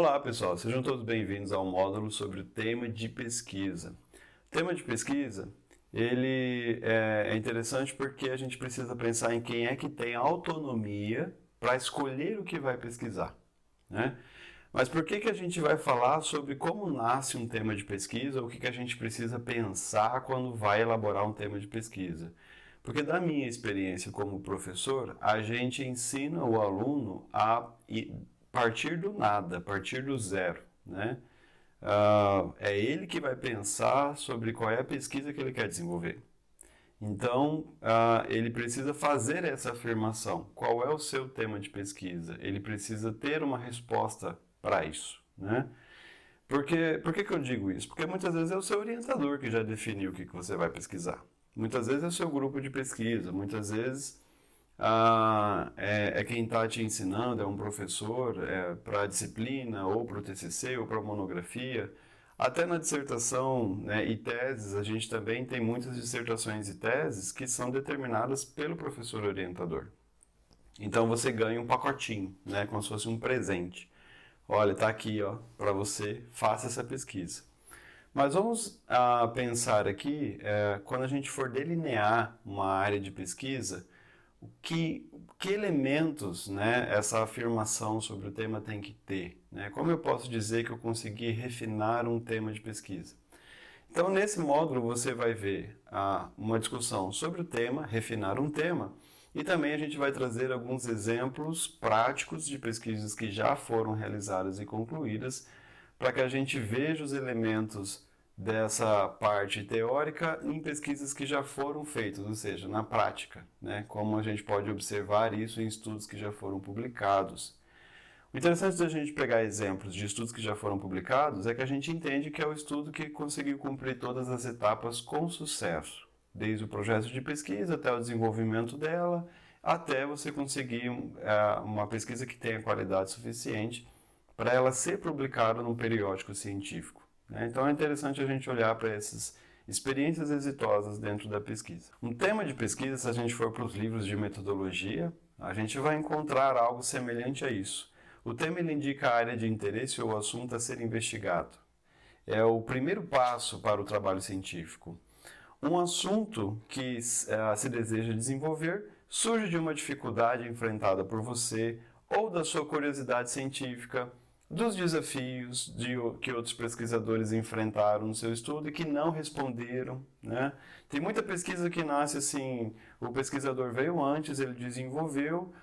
Olá pessoal, sejam todos bem-vindos ao módulo sobre o tema de pesquisa. O tema de pesquisa, ele é interessante porque a gente precisa pensar em quem é que tem autonomia para escolher o que vai pesquisar, né? Mas por que a gente vai falar sobre como nasce um tema de pesquisa, ou o que a gente precisa pensar quando vai elaborar um tema de pesquisa? Porque da minha experiência como professor, a gente ensina o aluno a partir do nada, a partir do zero, né? É ele que vai pensar sobre qual é a pesquisa que ele quer desenvolver. Então, ele precisa fazer essa afirmação. Qual é o seu tema de pesquisa? Ele precisa ter uma resposta para isso, né? Por que eu digo isso? Porque muitas vezes é o seu orientador que já definiu o que você vai pesquisar. Muitas vezes é o seu grupo de pesquisa, muitas vezes é quem está te ensinando, é um professor para a disciplina, ou para o TCC, ou para a monografia. Até na dissertação, né, e teses, a gente também tem muitas dissertações e teses que são determinadas pelo professor orientador. Então você ganha um pacotinho, né, como se fosse um presente. Olha, está aqui, ó, para você, faça essa pesquisa. Mas vamos pensar aqui, quando a gente for delinear uma área de pesquisa, que elementos, né, essa afirmação sobre o tema tem que ter? Né? Como eu posso dizer que eu consegui refinar um tema de pesquisa? Então, nesse módulo, você vai ver uma discussão sobre o tema, refinar um tema, e também a gente vai trazer alguns exemplos práticos de pesquisas que já foram realizadas e concluídas, para que a gente veja os elementos dessa parte teórica em pesquisas que já foram feitas, ou seja, na prática, né? Como a gente pode observar isso em estudos que já foram publicados. O interessante da gente pegar exemplos de estudos que já foram publicados é que a gente entende que é o estudo que conseguiu cumprir todas as etapas com sucesso, desde o projeto de pesquisa até o desenvolvimento dela, até você conseguir uma pesquisa que tenha qualidade suficiente para ela ser publicada num periódico científico. Então é interessante a gente olhar para essas experiências exitosas dentro da pesquisa. Um tema de pesquisa, se a gente for para os livros de metodologia, a gente vai encontrar algo semelhante a isso. O tema ele indica a área de interesse ou assunto a ser investigado. É o primeiro passo para o trabalho científico. Um assunto que se deseja desenvolver surge de uma dificuldade enfrentada por você ou da sua curiosidade científica, dos desafios que outros pesquisadores enfrentaram no seu estudo e que não responderam, né? Tem muita pesquisa que nasce assim, o pesquisador veio antes, ele desenvolveu,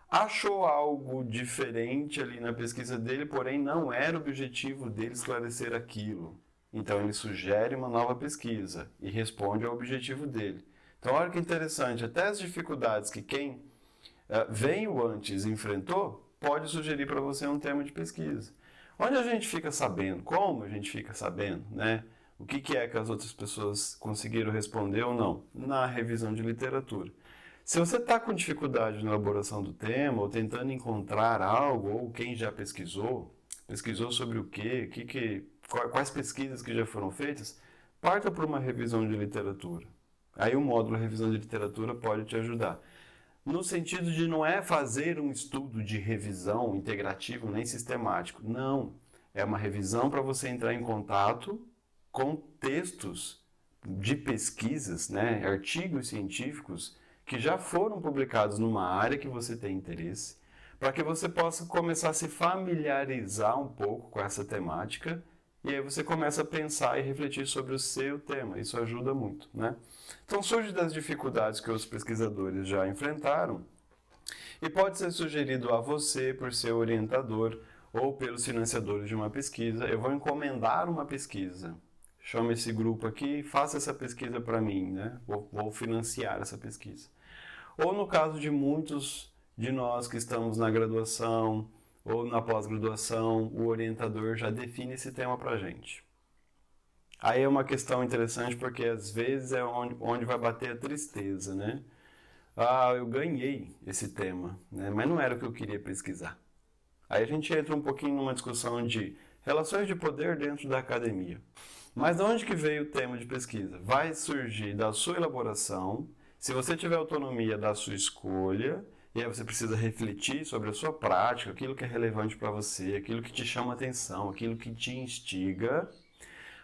achou algo diferente ali na pesquisa dele, porém não era o objetivo dele esclarecer aquilo. Então ele sugere uma nova pesquisa e responde ao objetivo dele. Então olha que interessante, até as dificuldades que quem veio antes enfrentou, pode sugerir para você um tema de pesquisa. Onde a gente fica sabendo, como a gente fica sabendo, né? O que é que as outras pessoas conseguiram responder ou não? Na revisão de literatura. Se você está com dificuldade na elaboração do tema, ou tentando encontrar algo, ou quem já pesquisou sobre o quê, quais pesquisas que já foram feitas, parta para uma revisão de literatura. Aí o módulo revisão de literatura pode te ajudar. No sentido de não é fazer um estudo de revisão integrativo nem sistemático. Não. É uma revisão para você entrar em contato com textos de pesquisas, né, artigos científicos que já foram publicados numa área que você tem interesse, para que você possa começar a se familiarizar um pouco com essa temática. E aí você começa a pensar e refletir sobre o seu tema. Isso ajuda muito, né? Então surge das dificuldades que os pesquisadores já enfrentaram e pode ser sugerido a você por seu orientador ou pelos financiadores de uma pesquisa. Eu vou encomendar uma pesquisa. Chama esse grupo aqui, faça essa pesquisa para mim, né? Vou financiar essa pesquisa. Ou no caso de muitos de nós que estamos na graduação ou na pós-graduação, o orientador já define esse tema para a gente. Aí é uma questão interessante porque às vezes é onde vai bater a tristeza, né? Eu ganhei esse tema, né? Mas não era o que eu queria pesquisar. Aí a gente entra um pouquinho numa discussão de relações de poder dentro da academia. Mas de onde que veio o tema de pesquisa? Vai surgir da sua elaboração, se você tiver autonomia da sua escolha, e aí você precisa refletir sobre a sua prática, aquilo que é relevante para você, aquilo que te chama atenção, aquilo que te instiga.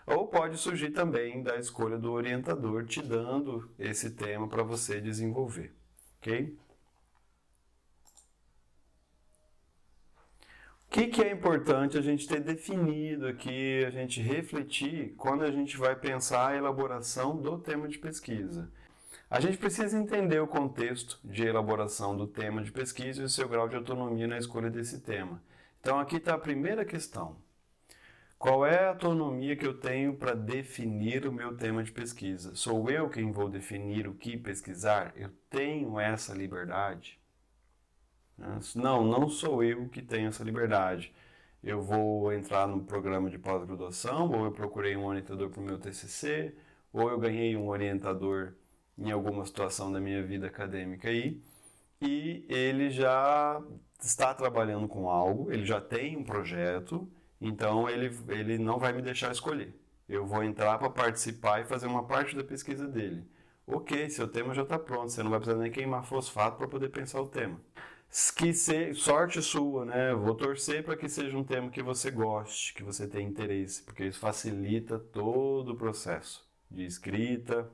Ou pode surgir também da escolha do orientador te dando esse tema para você desenvolver, ok? O que é importante a gente ter definido aqui, a gente refletir quando a gente vai pensar a elaboração do tema de pesquisa? A gente precisa entender o contexto de elaboração do tema de pesquisa e o seu grau de autonomia na escolha desse tema. Então aqui está a primeira questão. Qual é a autonomia que eu tenho para definir o meu tema de pesquisa? Sou eu quem vou definir o que pesquisar? Eu tenho essa liberdade? Não, não sou eu que tenho essa liberdade. Eu vou entrar no programa de pós-graduação, ou eu procurei um orientador para o meu TCC, ou eu ganhei um orientador em alguma situação da minha vida acadêmica aí, e ele já está trabalhando com algo, ele já tem um projeto, então ele não vai me deixar escolher. Eu vou entrar para participar e fazer uma parte da pesquisa dele. Ok, seu tema já está pronto, você não vai precisar nem queimar fosfato para poder pensar o tema. Sorte sua, né? Vou torcer para que seja um tema que você goste, que você tenha interesse, porque isso facilita todo o processo de escrita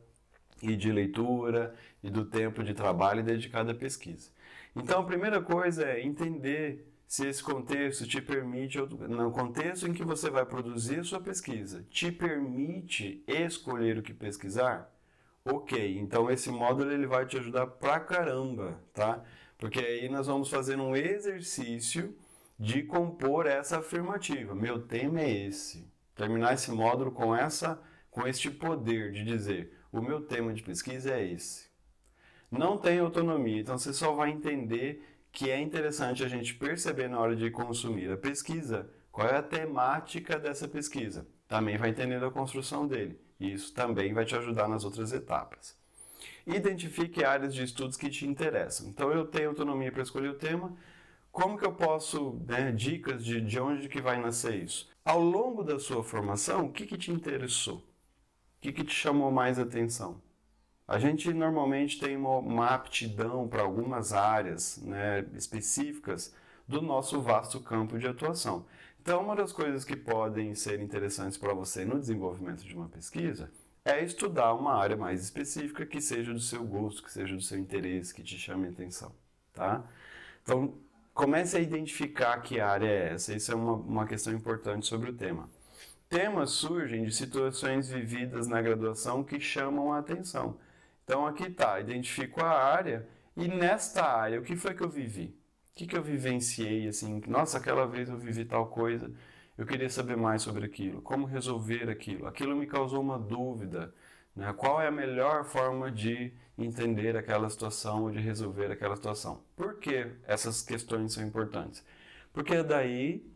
e de leitura e do tempo de trabalho dedicado à pesquisa. Então, a primeira coisa é entender se esse contexto te permite, no contexto em que você vai produzir a sua pesquisa, te permite escolher o que pesquisar? Ok, então esse módulo ele vai te ajudar pra caramba, tá? Porque aí nós vamos fazer um exercício de compor essa afirmativa. Meu tema é esse. Terminar esse módulo com este poder de dizer, o meu tema de pesquisa é esse. Não tem autonomia, então você só vai entender que é interessante a gente perceber na hora de consumir a pesquisa, qual é a temática dessa pesquisa. Também vai entender a construção dele. E isso também vai te ajudar nas outras etapas. Identifique áreas de estudos que te interessam. Então eu tenho autonomia para escolher o tema. Como que eu posso, dicas de onde que vai nascer isso? Ao longo da sua formação, o que te interessou? O que te chamou mais atenção? A gente normalmente tem uma aptidão para algumas áreas, específicas do nosso vasto campo de atuação. Então, uma das coisas que podem ser interessantes para você no desenvolvimento de uma pesquisa é estudar uma área mais específica que seja do seu gosto, que seja do seu interesse, que te chame a atenção, tá? Então, comece a identificar que área é essa. Isso é uma questão importante sobre o tema. Temas surgem de situações vividas na graduação que chamam a atenção. Então, aqui está, identifico a área e nesta área, o que foi que eu vivi? O que eu vivenciei, assim, nossa, aquela vez eu vivi tal coisa, eu queria saber mais sobre aquilo, como resolver aquilo, aquilo me causou uma dúvida, né? Qual é a melhor forma de entender aquela situação ou de resolver aquela situação? Por que essas questões são importantes? Porque daí,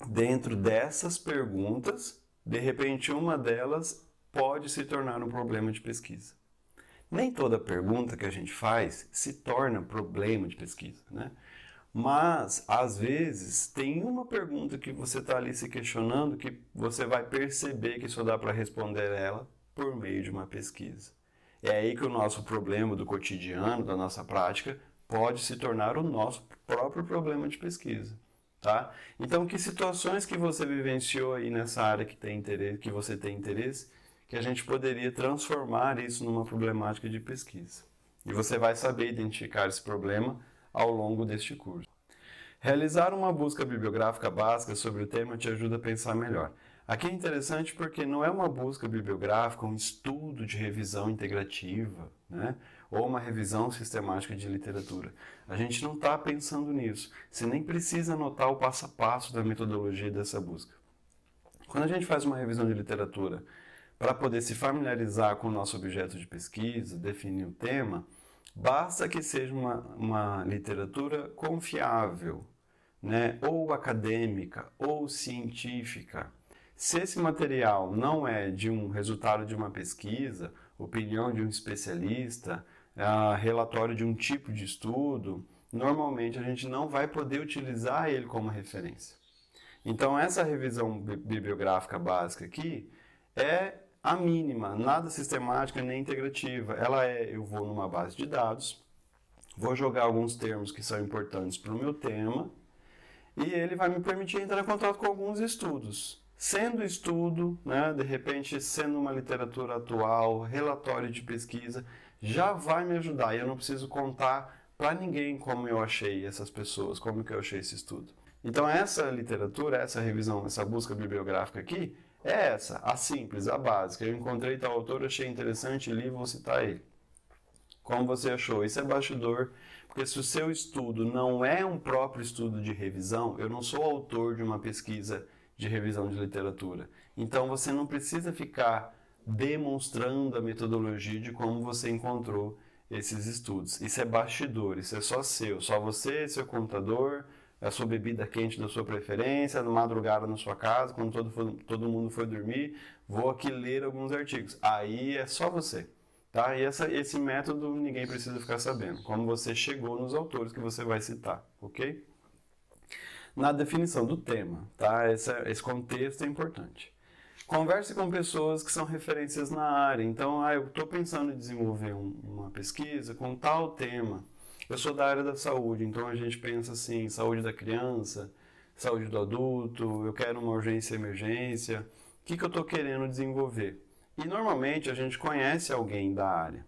dentro dessas perguntas, de repente uma delas pode se tornar um problema de pesquisa. Nem toda pergunta que a gente faz se torna problema de pesquisa, né? Mas, às vezes, tem uma pergunta que você está ali se questionando que você vai perceber que só dá para responder ela por meio de uma pesquisa. É aí que o nosso problema do cotidiano, da nossa prática, pode se tornar o nosso próprio problema de pesquisa, tá? Então, que situações que você vivenciou aí nessa área que tem interesse, que você tem interesse, que a gente poderia transformar isso numa problemática de pesquisa. E você vai saber identificar esse problema ao longo deste curso. Realizar uma busca bibliográfica básica sobre o tema te ajuda a pensar melhor. Aqui é interessante porque não é uma busca bibliográfica, um estudo de revisão integrativa, né? Ou uma revisão sistemática de literatura. A gente não está pensando nisso. Você nem precisa anotar o passo a passo da metodologia dessa busca. Quando a gente faz uma revisão de literatura para poder se familiarizar com o nosso objeto de pesquisa, definir o tema, basta que seja uma literatura confiável, né? Ou acadêmica, ou científica. Se esse material não é de um resultado de uma pesquisa, opinião de um especialista, relatório de um tipo de estudo, normalmente a gente não vai poder utilizar ele como referência. Então, essa revisão bibliográfica básica aqui é a mínima, nada sistemática nem integrativa. Eu vou numa base de dados, vou jogar alguns termos que são importantes para o meu tema e ele vai me permitir entrar em contato com alguns estudos. Sendo estudo, né, de repente sendo uma literatura atual, relatório de pesquisa, já vai me ajudar e eu não preciso contar para ninguém como eu achei essas pessoas, como que eu achei esse estudo. Então essa literatura, essa revisão, essa busca bibliográfica aqui, é essa, a simples, a básica. Eu encontrei tal autor, achei interessante, li, vou citar ele. Como você achou? Isso é bastidor, porque se o seu estudo não é um próprio estudo de revisão, eu não sou autor de uma pesquisa de revisão de literatura. Então você não precisa ficar demonstrando a metodologia de como você encontrou esses estudos. Isso é bastidor, isso é só seu, só você, seu computador, a sua bebida quente da sua preferência, na madrugada na sua casa, quando todo mundo for dormir, vou aqui ler alguns artigos. Aí é só você. Tá? E esse método ninguém precisa ficar sabendo, como você chegou nos autores que você vai citar, ok? Na definição do tema, tá? Esse contexto é importante. Converse com pessoas que são referências na área. Então, eu estou pensando em desenvolver uma pesquisa com tal tema. Eu sou da área da saúde, então a gente pensa assim, saúde da criança, saúde do adulto, eu quero uma urgência e emergência. O que eu estou querendo desenvolver? E normalmente a gente conhece alguém da área.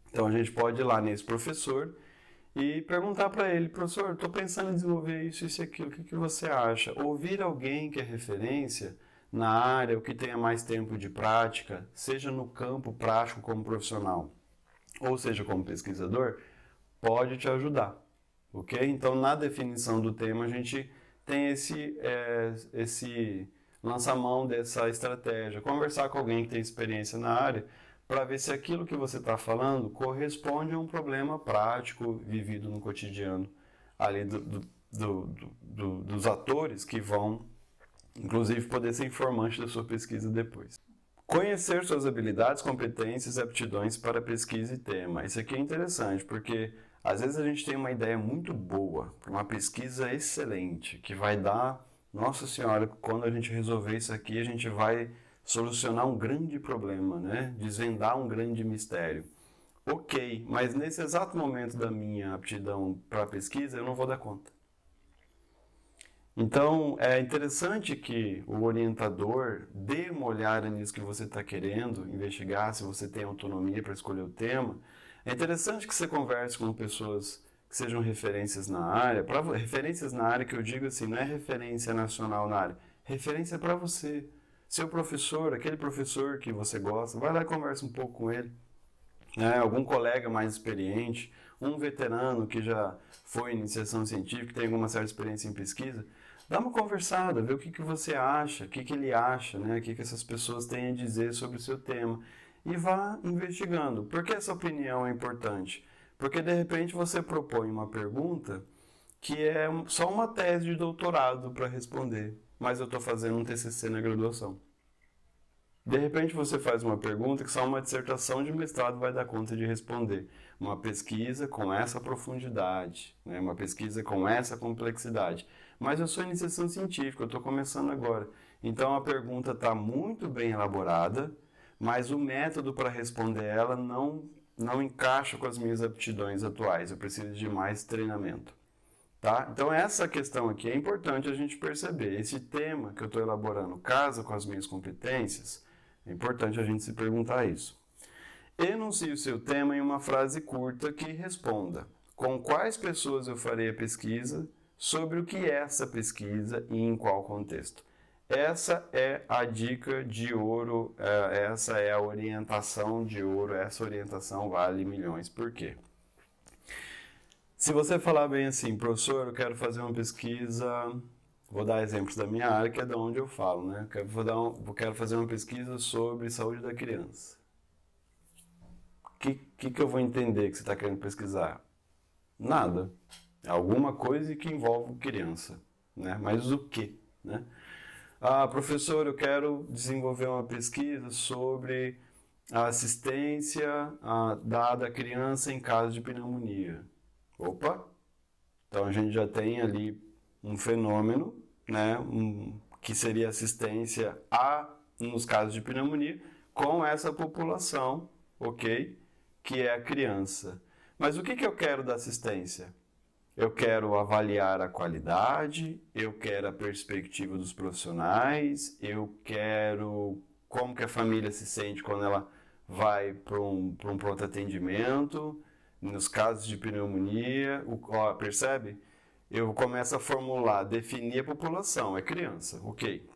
Então a gente pode ir lá nesse professor e perguntar para ele, professor, estou pensando em desenvolver isso e aquilo, o que você acha? Ouvir alguém que é referência na área, ou que tenha mais tempo de prática, seja no campo prático como profissional, ou seja como pesquisador, pode te ajudar, ok? Então na definição do tema a gente tem esse lançar mão dessa estratégia, conversar com alguém que tem experiência na área, para ver se aquilo que você está falando corresponde a um problema prático vivido no cotidiano ali dos atores que vão, inclusive, poder ser informante da sua pesquisa depois. Conhecer suas habilidades, competências e aptidões para pesquisa e tema. Isso aqui é interessante, porque às vezes a gente tem uma ideia muito boa, uma pesquisa excelente, que vai dar, nossa senhora, quando a gente resolver isso aqui, a gente vai solucionar um grande problema, né? Desvendar um grande mistério. Ok, mas nesse exato momento da minha aptidão para pesquisa, eu não vou dar conta. Então, é interessante que o orientador dê uma olhada nisso que você está querendo investigar, se você tem autonomia para escolher o tema. É interessante que você converse com pessoas que sejam referências na área. Referências na área que eu digo assim, não é referência nacional na área, referência para você. Seu professor, aquele professor que você gosta, vai lá e conversa um pouco com ele. Algum colega mais experiente, um veterano que já foi em iniciação científica, que tem alguma certa experiência em pesquisa, dá uma conversada, vê o que você acha, o que ele acha, né? O que essas pessoas têm a dizer sobre o seu tema. E vá investigando. Por que essa opinião é importante? Porque de repente você propõe uma pergunta que é só uma tese de doutorado para responder, mas eu estou fazendo um TCC na graduação. De repente você faz uma pergunta que só uma dissertação de mestrado vai dar conta de responder. Uma pesquisa com essa profundidade, né? Uma pesquisa com essa complexidade. Mas eu sou iniciação científica, eu estou começando agora. Então a pergunta está muito bem elaborada, mas o método para responder ela não encaixa com as minhas aptidões atuais. Eu preciso de mais treinamento. Tá? Então essa questão aqui é importante a gente perceber. Esse tema que eu estou elaborando casa com as minhas competências? É importante a gente se perguntar isso. Enuncie o seu tema em uma frase curta que responda: com quais pessoas eu farei a pesquisa, sobre o que é essa pesquisa e em qual contexto. Essa é a dica de ouro, essa é a orientação de ouro, essa orientação vale milhões. Por quê? Se você falar bem assim, professor, eu quero fazer uma pesquisa, vou dar exemplos da minha área, que é de onde eu falo, né? Quero fazer uma pesquisa sobre saúde da criança. O que eu vou entender que você está querendo pesquisar? Nada. Alguma coisa que envolve criança, né? Mas o quê, né? Professor, eu quero desenvolver uma pesquisa sobre a assistência dada à criança em caso de pneumonia. Opa! Então a gente já tem ali um fenômeno, né, que seria assistência nos casos de pneumonia, com essa população, ok? Que é a criança. Mas o que eu quero da assistência? Eu quero avaliar a qualidade, eu quero a perspectiva dos profissionais, eu quero como que a família se sente quando ela vai para um pronto atendimento, nos casos de pneumonia, percebe? Eu começo a formular, definir a população, é criança, ok.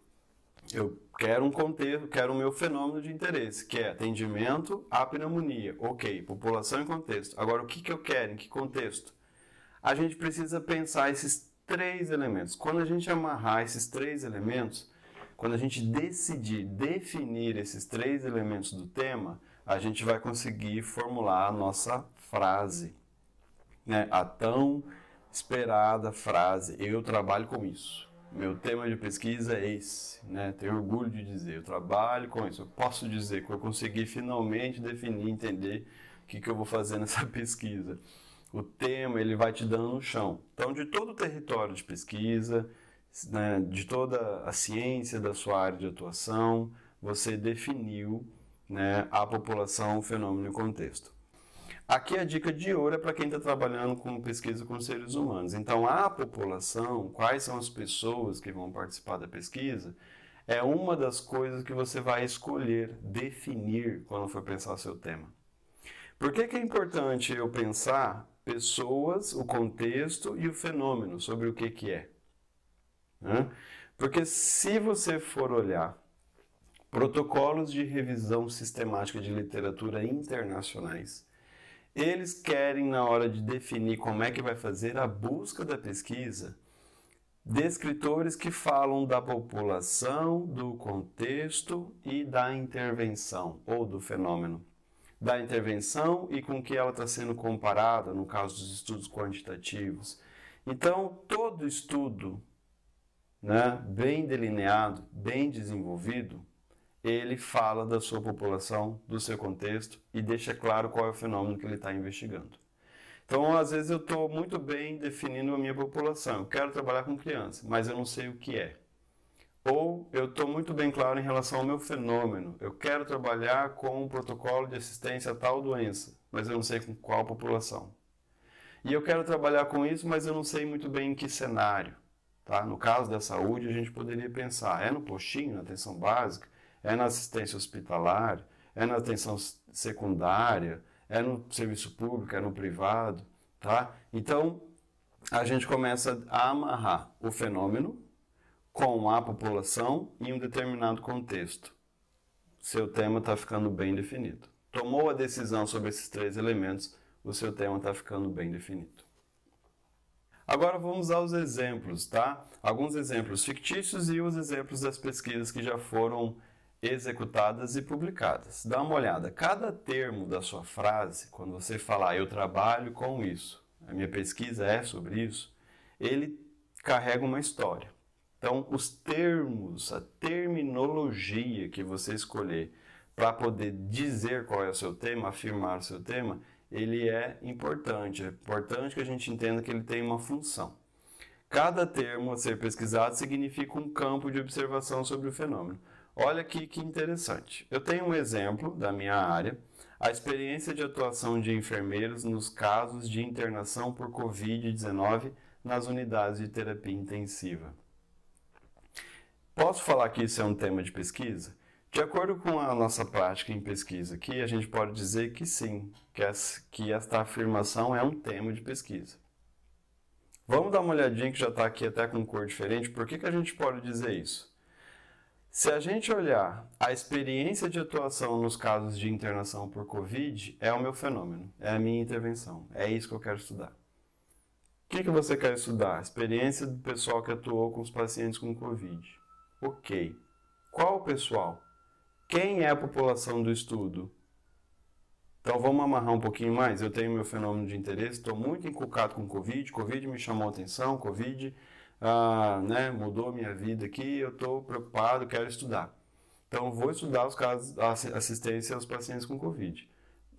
Eu quero um contexto, quero o meu fenômeno de interesse, que é atendimento à pneumonia, ok, população e contexto. Agora, o que eu quero, em que contexto? A gente precisa pensar esses três elementos. Quando a gente amarrar esses três elementos, quando a gente decidir definir esses três elementos do tema, a gente vai conseguir formular a nossa frase, né? A tão esperada frase, eu trabalho com isso. Meu tema de pesquisa é esse, né? Tenho orgulho de dizer, eu trabalho com isso. Eu posso dizer que eu consegui finalmente definir, entender o que eu vou fazer nessa pesquisa. O tema, ele vai te dando no chão. Então, de todo o território de pesquisa, né, de toda a ciência da sua área de atuação, você definiu, né, a população, o fenômeno e o contexto. Aqui a dica de ouro é para quem está trabalhando com pesquisa com seres humanos. Então, a população, quais são as pessoas que vão participar da pesquisa, é uma das coisas que você vai escolher, definir quando for pensar o seu tema. Por que é importante eu pensar pessoas, o contexto e o fenômeno sobre o que é? Porque se você for olhar protocolos de revisão sistemática de literatura internacionais, eles querem, na hora de definir como é que vai fazer a busca da pesquisa, descritores que falam da população, do contexto e da intervenção, ou do fenômeno. Da intervenção e com que ela está sendo comparada, no caso dos estudos quantitativos. Então, todo estudo, né, bem delineado, bem desenvolvido, ele fala da sua população, do seu contexto e deixa claro qual é o fenômeno que ele está investigando. Então, às vezes eu estou muito bem definindo a minha população. Eu quero trabalhar com criança, mas eu não sei o que é. Ou eu estou muito bem claro em relação ao meu fenômeno. Eu quero trabalhar com um protocolo de assistência a tal doença, mas eu não sei com qual população. E eu quero trabalhar com isso, mas eu não sei muito bem em que cenário. Tá? No caso da saúde, a gente poderia pensar, é no postinho, na atenção básica, é na assistência hospitalar, é na atenção secundária, é no serviço público, é no privado. Tá? Então, a gente começa a amarrar o fenômeno com a população em um determinado contexto. Seu tema está ficando bem definido. Tomou a decisão sobre esses três elementos, o seu tema está ficando bem definido. Agora vamos aos exemplos, tá? Alguns exemplos fictícios e os exemplos das pesquisas que já foram executadas e publicadas. Dá uma olhada, cada termo da sua frase, quando você falar eu trabalho com isso, a minha pesquisa é sobre isso, ele carrega uma história. Então, os termos, a terminologia que você escolher para poder dizer qual é o seu tema, afirmar o seu tema, ele é importante. É importante que a gente entenda que ele tem uma função. Cada termo a ser pesquisado significa um campo de observação sobre o fenômeno. Olha aqui que interessante. Eu tenho um exemplo da minha área, a experiência de atuação de enfermeiros nos casos de internação por Covid-19 nas unidades de terapia intensiva. Posso falar que isso é um tema de pesquisa? De acordo com a nossa prática em pesquisa aqui, a gente pode dizer que sim, que esta afirmação é um tema de pesquisa. Vamos dar uma olhadinha que já está aqui até com cor diferente. Por que a gente pode dizer isso? Se a gente olhar a experiência de atuação nos casos de internação por Covid, é o meu fenômeno, é a minha intervenção, é isso que eu quero estudar. O que você quer estudar? A experiência do pessoal que atuou com os pacientes com Covid. Ok. Qual o pessoal? Quem é a população do estudo? Então vamos amarrar um pouquinho mais. Eu tenho meu fenômeno de interesse, estou muito encucado com Covid, Covid me chamou a atenção, Covid mudou minha vida aqui, eu estou preocupado, quero estudar. Então vou estudar os casos, a assistência aos pacientes com Covid.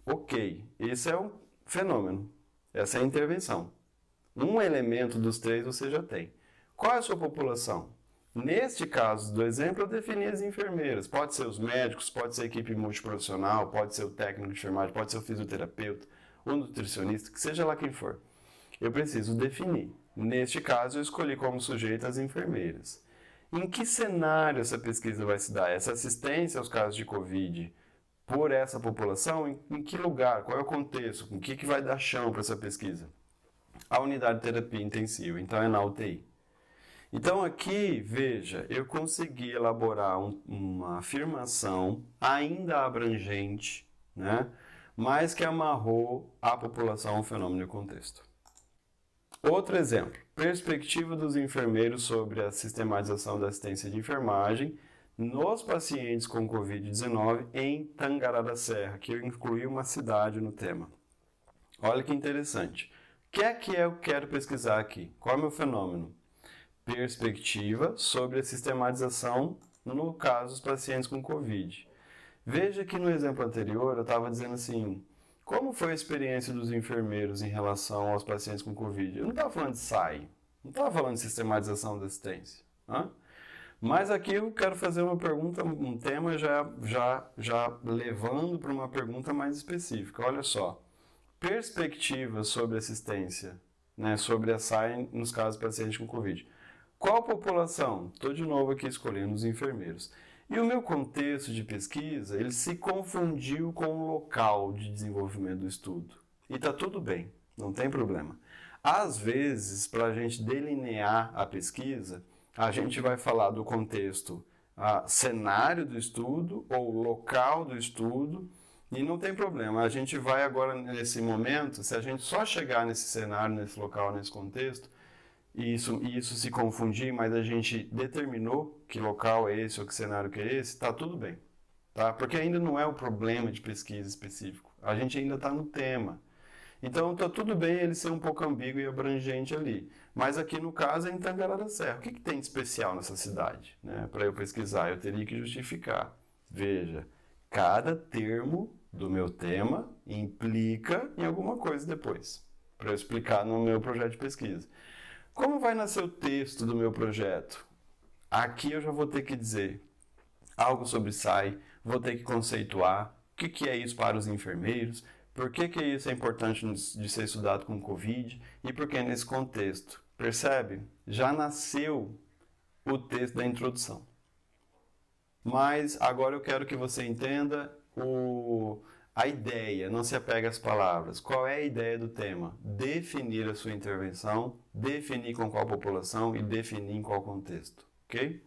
Ok, esse é um fenômeno, essa é a intervenção. Um elemento dos três você já tem. Qual é a sua população? Neste caso do exemplo, eu defini as enfermeiras. Pode ser os médicos, pode ser a equipe multiprofissional, pode ser o técnico de enfermagem, pode ser o fisioterapeuta. o nutricionista, que seja lá quem for, eu preciso definir. Neste caso, eu escolhi como sujeito as enfermeiras. Em que cenário essa pesquisa vai se dar? Essa assistência aos casos de Covid por essa população, em que lugar? Qual é o contexto? O que vai dar chão para essa pesquisa? A unidade de terapia intensiva, então é na UTI. Então aqui, veja, eu consegui elaborar uma afirmação ainda abrangente, né, mas que amarrou a população ao fenômeno e contexto. Outro exemplo, perspectiva dos enfermeiros sobre a sistematização da assistência de enfermagem nos pacientes com Covid-19 em Tangará da Serra, que eu incluí uma cidade no tema. Olha que interessante. O que é que eu quero pesquisar aqui? Qual é o meu fenômeno? Perspectiva sobre a sistematização no caso dos pacientes com Covid. Veja que no exemplo anterior eu estava dizendo assim, como foi a experiência dos enfermeiros em relação aos pacientes com Covid? Eu não estava falando de SAI, não estava falando de sistematização da assistência. Mas aqui eu quero fazer uma pergunta, um tema já levando para uma pergunta mais específica. Olha só, perspectiva sobre assistência, né, sobre a SAI nos casos de pacientes com Covid. Qual população? Estou de novo aqui escolhendo os enfermeiros. E o meu contexto de pesquisa, ele se confundiu com o local de desenvolvimento do estudo. E está tudo bem, não tem problema. Às vezes, para a gente delinear a pesquisa, a gente vai falar do contexto cenário do estudo ou local do estudo, e não tem problema. A gente vai agora, nesse momento, se a gente só chegar nesse cenário, nesse local, nesse contexto, e isso se confundir, mas a gente determinou que local é esse ou que cenário que é esse, está tudo bem. Tá? Porque ainda não é o problema de pesquisa específico. A gente ainda está no tema. Então está tudo bem ele ser um pouco ambíguo e abrangente ali. Mas aqui no caso é em Tangará da Serra. O que tem de especial nessa cidade? Né? Para eu pesquisar, eu teria que justificar. Veja, cada termo do meu tema implica em alguma coisa depois, para eu explicar no meu projeto de pesquisa. Como vai nascer o texto do meu projeto? Aqui eu já vou ter que dizer algo sobre SAI, vou ter que conceituar o que é isso para os enfermeiros, por que isso é importante de ser estudado com Covid e por que nesse contexto. Percebe? Já nasceu o texto da introdução. Mas agora eu quero que você entenda a ideia, não se apegue às palavras. Qual é a ideia do tema? Definir a sua intervenção, definir com qual população e definir em qual contexto, ok?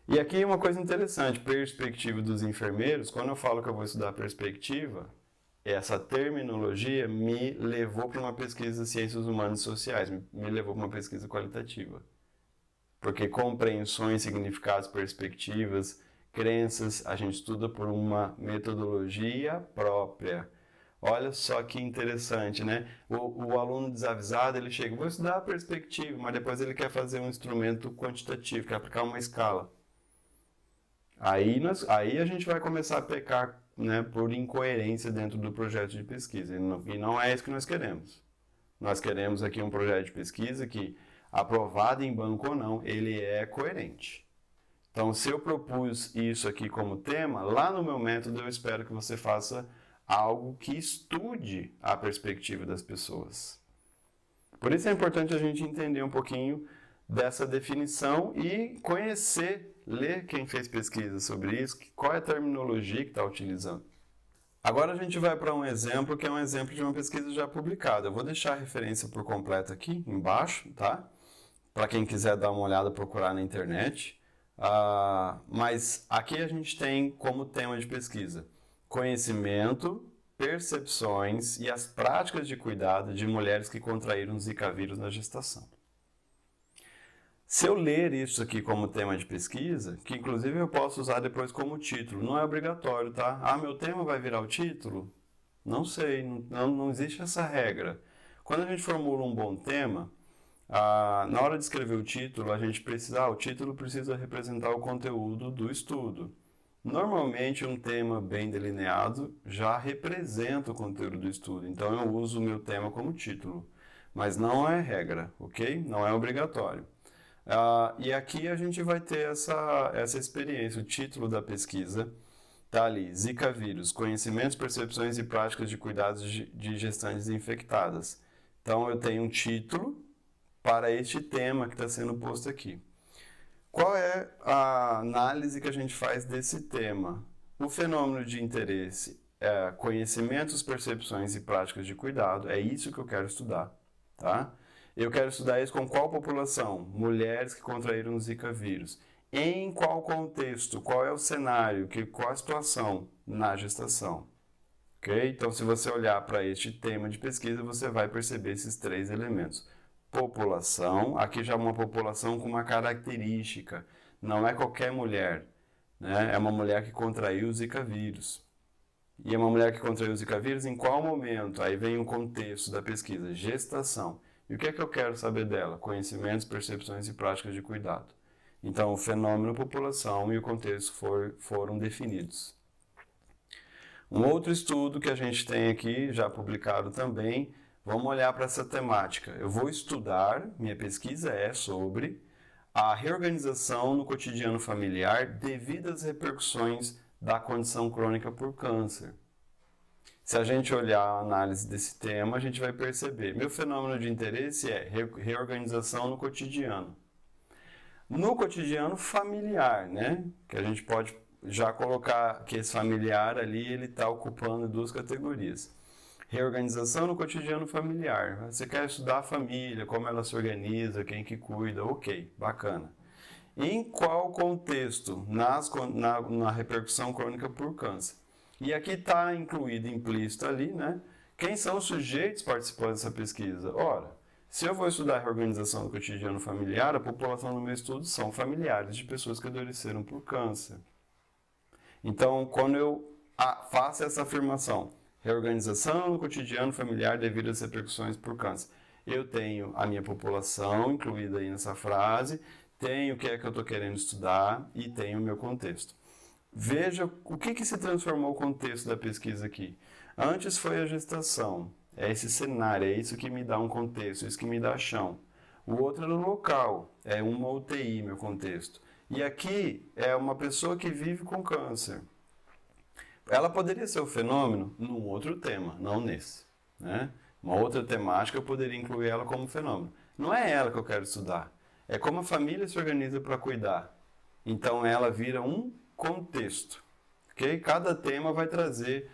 E aqui uma coisa interessante, perspectiva dos enfermeiros, quando eu falo que eu vou estudar perspectiva, essa terminologia me levou para uma pesquisa de ciências humanas e sociais, me levou para uma pesquisa qualitativa. Porque compreensões, significados, perspectivas, crenças, a gente estuda por uma metodologia própria. Olha só que interessante, né? O aluno desavisado, ele chega, vou estudar a perspectiva, mas depois ele quer fazer um instrumento quantitativo, quer aplicar uma escala. Aí a gente vai começar a pecar, né, por incoerência dentro do projeto de pesquisa. E não é isso que nós queremos. Nós queremos aqui um projeto de pesquisa que, aprovado em banco ou não, ele é coerente. Então, se eu propus isso aqui como tema, lá no meu método eu espero que você faça algo que estude a perspectiva das pessoas. Por isso é importante a gente entender um pouquinho dessa definição e conhecer, ler quem fez pesquisa sobre isso, qual é a terminologia que está utilizando. Agora a gente vai para um exemplo que é um exemplo de uma pesquisa já publicada. Eu vou deixar a referência por completo aqui embaixo, tá? Para quem quiser dar uma olhada, procurar na internet. Mas aqui a gente tem como tema de pesquisa conhecimento, percepções e as práticas de cuidado de mulheres que contraíram Zika vírus na gestação. Se eu ler isso aqui como tema de pesquisa, que inclusive eu posso usar depois como título, não é obrigatório, tá? Meu tema vai virar o título? Não sei, não existe essa regra. Quando a gente formula um bom tema, na hora de escrever o título, a gente precisa, o título precisa representar o conteúdo do estudo. Normalmente, um tema bem delineado já representa o conteúdo do estudo, então eu uso o meu tema como título. Mas não é regra, ok? Não é obrigatório. E aqui a gente vai ter essa experiência, o título da pesquisa Tá ali, Zika vírus, conhecimentos, percepções e práticas de cuidados de gestantes infectadas. Então eu tenho um título para este tema que está sendo posto aqui. Qual é a análise que a gente faz desse tema? O fenômeno de interesse é conhecimentos, percepções e práticas de cuidado, é isso que eu quero estudar, tá? Eu quero estudar isso com qual população? Mulheres que contraíram o Zika vírus. Em qual contexto? Qual é o cenário? Qual a situação na gestação? Okay? Então, se você olhar para este tema de pesquisa, você vai perceber esses três elementos. População, aqui já é uma população com uma característica, não é qualquer mulher, né? É uma mulher que contraiu o Zika vírus. E é uma mulher que contraiu o Zika vírus em qual momento? Aí vem o contexto da pesquisa, gestação. E o que é que eu quero saber dela? Conhecimentos, percepções e práticas de cuidado. Então, o fenômeno, população e o contexto foram definidos. Um outro estudo que a gente tem aqui, já publicado também, vamos olhar para essa temática. Eu vou estudar, minha pesquisa é sobre a reorganização no cotidiano familiar devido às repercussões da condição crônica por câncer. Se a gente olhar a análise desse tema, a gente vai perceber. Meu fenômeno de interesse é reorganização no cotidiano. No cotidiano familiar, né? Que a gente pode já colocar que esse familiar ali, ele está ocupando duas categorias. Reorganização no cotidiano familiar. Você quer estudar a família, como ela se organiza, quem que cuida, ok, bacana. Em qual contexto? Na repercussão crônica por câncer. E aqui está incluído, implícito ali, né? Quem são os sujeitos participantes dessa pesquisa? Ora, se eu vou estudar a reorganização do cotidiano familiar, a população do meu estudo são familiares de pessoas que adoeceram por câncer. Então, quando eu faço essa afirmação, reorganização no cotidiano familiar devido às repercussões por câncer, eu tenho a minha população incluída aí nessa frase, tenho o que é que eu estou querendo estudar e tenho o meu contexto. Veja o que se transformou o contexto da pesquisa aqui. Antes foi a gestação. É esse cenário, é isso que me dá um contexto, isso que me dá chão. O outro é no local, é uma UTI, meu contexto. E aqui é uma pessoa que vive com câncer. Ela poderia ser o fenômeno num outro tema, não nesse, né? Uma outra temática eu poderia incluir ela como fenômeno. Não é ela que eu quero estudar, é como a família se organiza para cuidar. Então ela vira um contexto. Okay? Cada tema vai trazer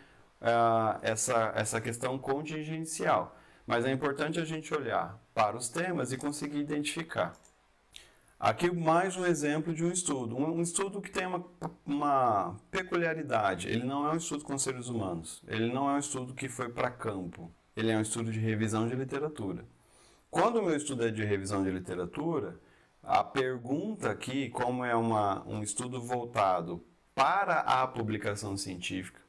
essa questão contingencial. Mas é importante a gente olhar para os temas e conseguir identificar. Aqui mais um exemplo de um estudo. Um estudo que tem uma peculiaridade. Ele não é um estudo com seres humanos. Ele não é um estudo que foi para campo. Ele é um estudo de revisão de literatura. Quando o meu estudo é de revisão de literatura, a pergunta aqui, como é um estudo voltado para a publicação científica,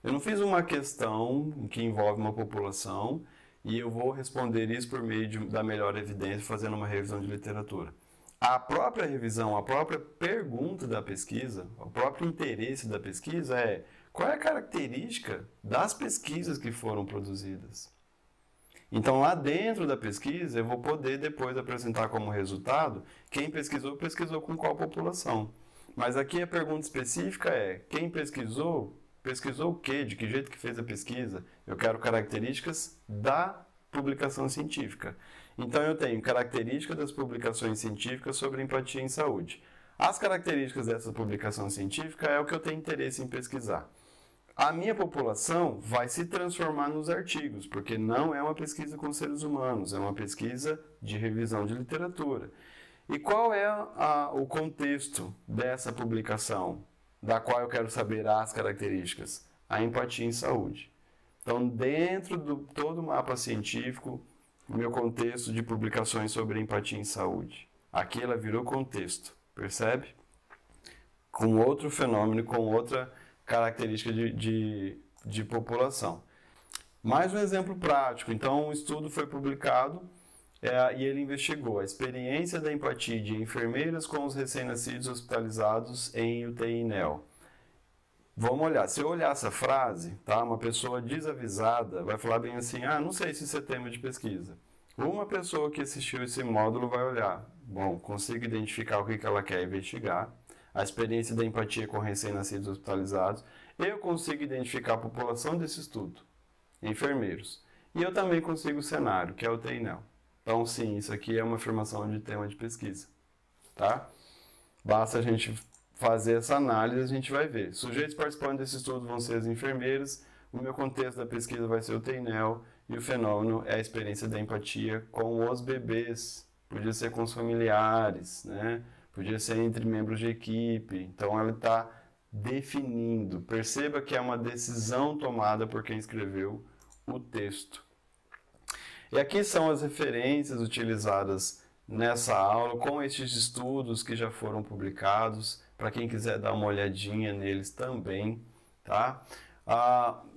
eu não fiz uma questão que envolve uma população e eu vou responder isso por meio da melhor evidência fazendo uma revisão de literatura. A própria revisão, a própria pergunta da pesquisa, o próprio interesse da pesquisa é qual é a característica das pesquisas que foram produzidas. Então, lá dentro da pesquisa, eu vou poder depois apresentar como resultado quem pesquisou, pesquisou com qual população. Mas aqui a pergunta específica é, quem pesquisou, pesquisou o quê? De que jeito que fez a pesquisa? Eu quero características da publicação científica. Então, eu tenho características das publicações científicas sobre empatia em saúde. As características dessa publicação científica é o que eu tenho interesse em pesquisar. A minha população vai se transformar nos artigos, porque não é uma pesquisa com seres humanos, é uma pesquisa de revisão de literatura. E qual é o contexto dessa publicação, da qual eu quero saber as características? A empatia em saúde. Então, dentro de todo o mapa científico, o meu contexto de publicações sobre empatia em saúde. Aqui ela virou contexto, percebe? Com outro fenômeno, com outra característica de população. Mais um exemplo prático. Então, um estudo foi publicado e ele investigou a experiência da empatia de enfermeiras com os recém-nascidos hospitalizados em UTI NEO. Vamos olhar. Se eu olhar essa frase, tá? Uma pessoa desavisada vai falar bem assim, não sei se isso é tema de pesquisa. Uma pessoa que assistiu esse módulo vai olhar, bom, consigo identificar o que ela quer investigar. a experiência da empatia com recém-nascidos hospitalizados, eu consigo identificar a população desse estudo, enfermeiros. E eu também consigo o cenário, que é o TEINEL. Então, sim, isso aqui é uma afirmação de tema de pesquisa, tá? Basta a gente fazer essa análise, a gente vai ver. Sujeitos participantes desse estudo vão ser as enfermeiras, o meu contexto da pesquisa vai ser o TEINEL, e o fenômeno é a experiência da empatia com os bebês. Podia ser com os familiares, né? Podia ser entre membros de equipe. Então, ela está definindo. Perceba que é uma decisão tomada por quem escreveu o texto. E aqui são as referências utilizadas nessa aula, com estes estudos que já foram publicados, para quem quiser dar uma olhadinha neles também, tá?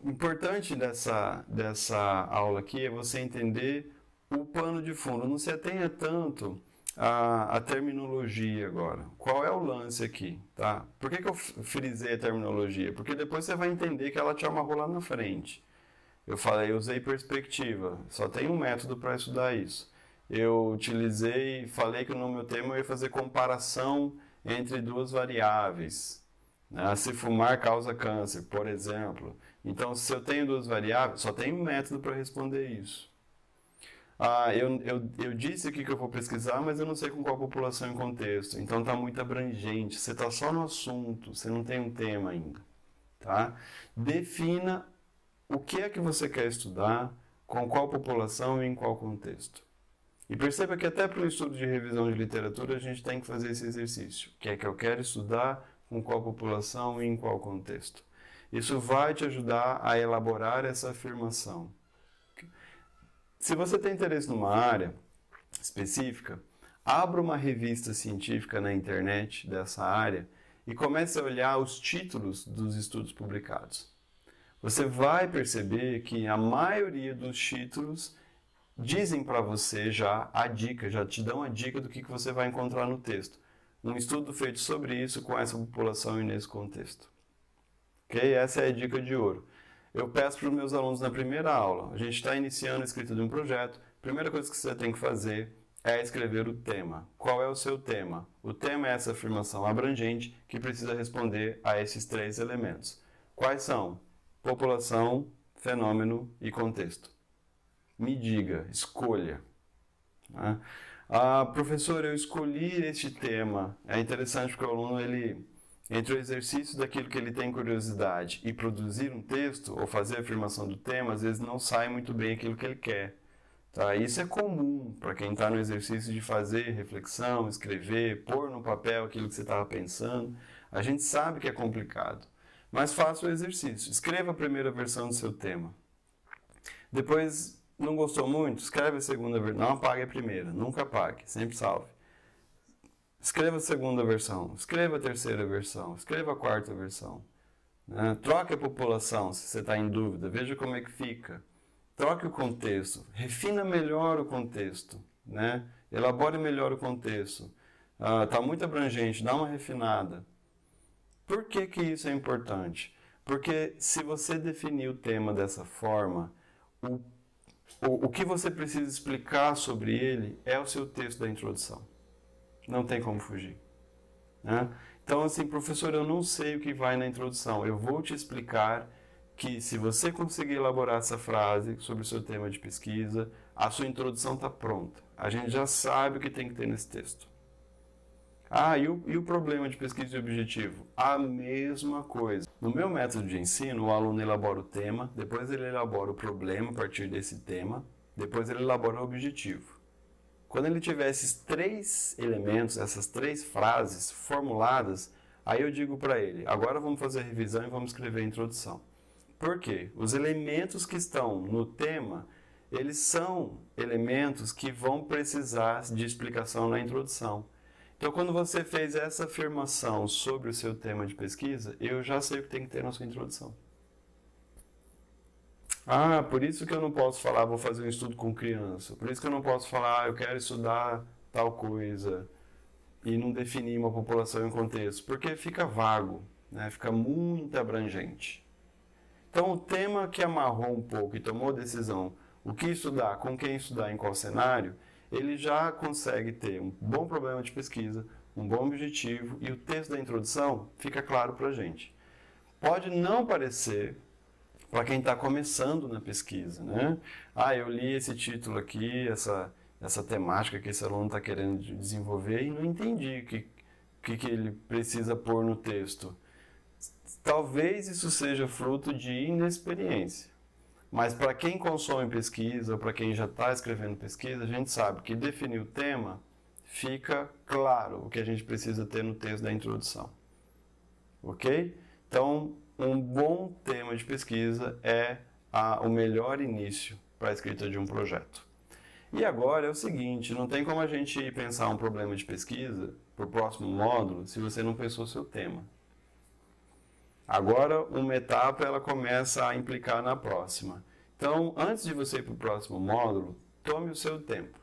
Importante dessa aula aqui é você entender o pano de fundo. Não se atenha tanto à terminologia agora. Qual é o lance aqui, tá? Por que eu frisei a terminologia? Porque depois você vai entender que ela te amarrou lá na frente. Eu usei perspectiva. Só tem um método para estudar isso. Eu falei que no meu tema eu ia fazer comparação entre duas variáveis. Se fumar causa câncer, por exemplo. Então, se eu tenho duas variáveis, só tem um método para responder isso. Eu disse aqui que eu vou pesquisar, mas eu não sei com qual população em contexto. Então, está muito abrangente. Você está só no assunto, você não tem um tema ainda. Tá? Defina o que é que você quer estudar, com qual população e em qual contexto. E perceba que até para o estudo de revisão de literatura a gente tem que fazer esse exercício. O que é que eu quero estudar, com qual população e em qual contexto. Isso vai te ajudar a elaborar essa afirmação. Se você tem interesse numa área específica, abra uma revista científica na internet dessa área e comece a olhar os títulos dos estudos publicados. Você vai perceber que a maioria dos títulos dizem para você já te dão a dica do que você vai encontrar no texto. Um estudo feito sobre isso com essa população e nesse contexto. Ok? Essa é a dica de ouro. Eu peço para os meus alunos na primeira aula, a gente está iniciando a escrita de um projeto, a primeira coisa que você tem que fazer é escrever o tema. Qual é o seu tema? O tema é essa afirmação abrangente que precisa responder a esses três elementos. Quais são? População, fenômeno e contexto. Me diga, escolha. Professor, eu escolhi este tema. É interessante porque o aluno, entre o exercício daquilo que ele tem curiosidade e produzir um texto, ou fazer a afirmação do tema, às vezes não sai muito bem aquilo que ele quer. Tá? Isso é comum para quem está no exercício de fazer reflexão, escrever, pôr no papel aquilo que você estava pensando. A gente sabe que é complicado. Mas faça o exercício. Escreva a primeira versão do seu tema. Depois, não gostou muito? Escreve a segunda versão. Não apague a primeira. Nunca apague. Sempre salve. Escreva a segunda versão. Escreva a terceira versão. Escreva a quarta versão. Troque a população, se você está em dúvida. Veja como é que fica. Troque o contexto. Refina melhor o contexto. Elabore melhor o contexto. Está muito abrangente. Dá uma refinada. Por que isso é importante? Porque se você definir o tema dessa forma, o que você precisa explicar sobre ele é o seu texto da introdução. Não tem como fugir. Então, assim, professor, eu não sei o que vai na introdução. Eu vou te explicar que se você conseguir elaborar essa frase sobre o seu tema de pesquisa, a sua introdução está pronta. A gente já sabe o que tem que ter nesse texto. E o problema de pesquisa e objetivo? A mesma coisa. No meu método de ensino, o aluno elabora o tema, depois ele elabora o problema a partir desse tema, depois ele elabora o objetivo. Quando ele tiver esses três elementos, essas três frases formuladas, aí eu digo para ele, agora vamos fazer a revisão e vamos escrever a introdução. Por quê? Os elementos que estão no tema, eles são elementos que vão precisar de explicação na introdução. Então, quando você fez essa afirmação sobre o seu tema de pesquisa, eu já sei o que tem que ter na sua introdução. Por isso que eu não posso falar, vou fazer um estudo com criança. Por isso que eu não posso falar, eu quero estudar tal coisa e não definir uma população em contexto. Porque fica vago, fica muito abrangente. Então, o tema que amarrou um pouco e tomou decisão, o que estudar, com quem estudar, em qual cenário, ele já consegue ter um bom problema de pesquisa, um bom objetivo e o texto da introdução fica claro para a gente. Pode não parecer para quem está começando na pesquisa, né? Ah, eu li esse título aqui, essa temática que esse aluno está querendo desenvolver e não entendi o que ele precisa pôr no texto. Talvez isso seja fruto de inexperiência. Mas para quem consome pesquisa, ou para quem já está escrevendo pesquisa, a gente sabe que definir o tema fica claro o que a gente precisa ter no texto da introdução. Ok? Então, um bom tema de pesquisa é o melhor início para a escrita de um projeto. E agora é o seguinte, não tem como a gente pensar um problema de pesquisa para o próximo módulo se você não pensou seu tema. Agora, uma etapa ela começa a implicar na próxima. Então, antes de você ir para o próximo módulo, tome o seu tempo.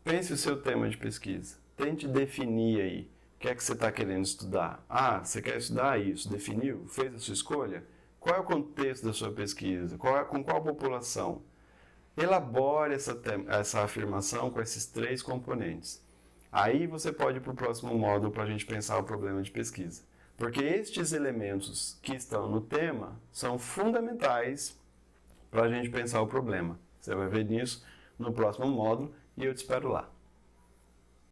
Pense o seu tema de pesquisa. Tente definir aí. O que é que você está querendo estudar? Ah, você quer estudar isso? Definiu? Fez a sua escolha? Qual é o contexto da sua pesquisa? Com qual população? Elabore essa afirmação com esses 3 componentes. Aí você pode ir para o próximo módulo para a gente pensar o problema de pesquisa. Porque estes elementos que estão no tema são fundamentais para a gente pensar o problema. Você vai ver nisso no próximo módulo e eu te espero lá.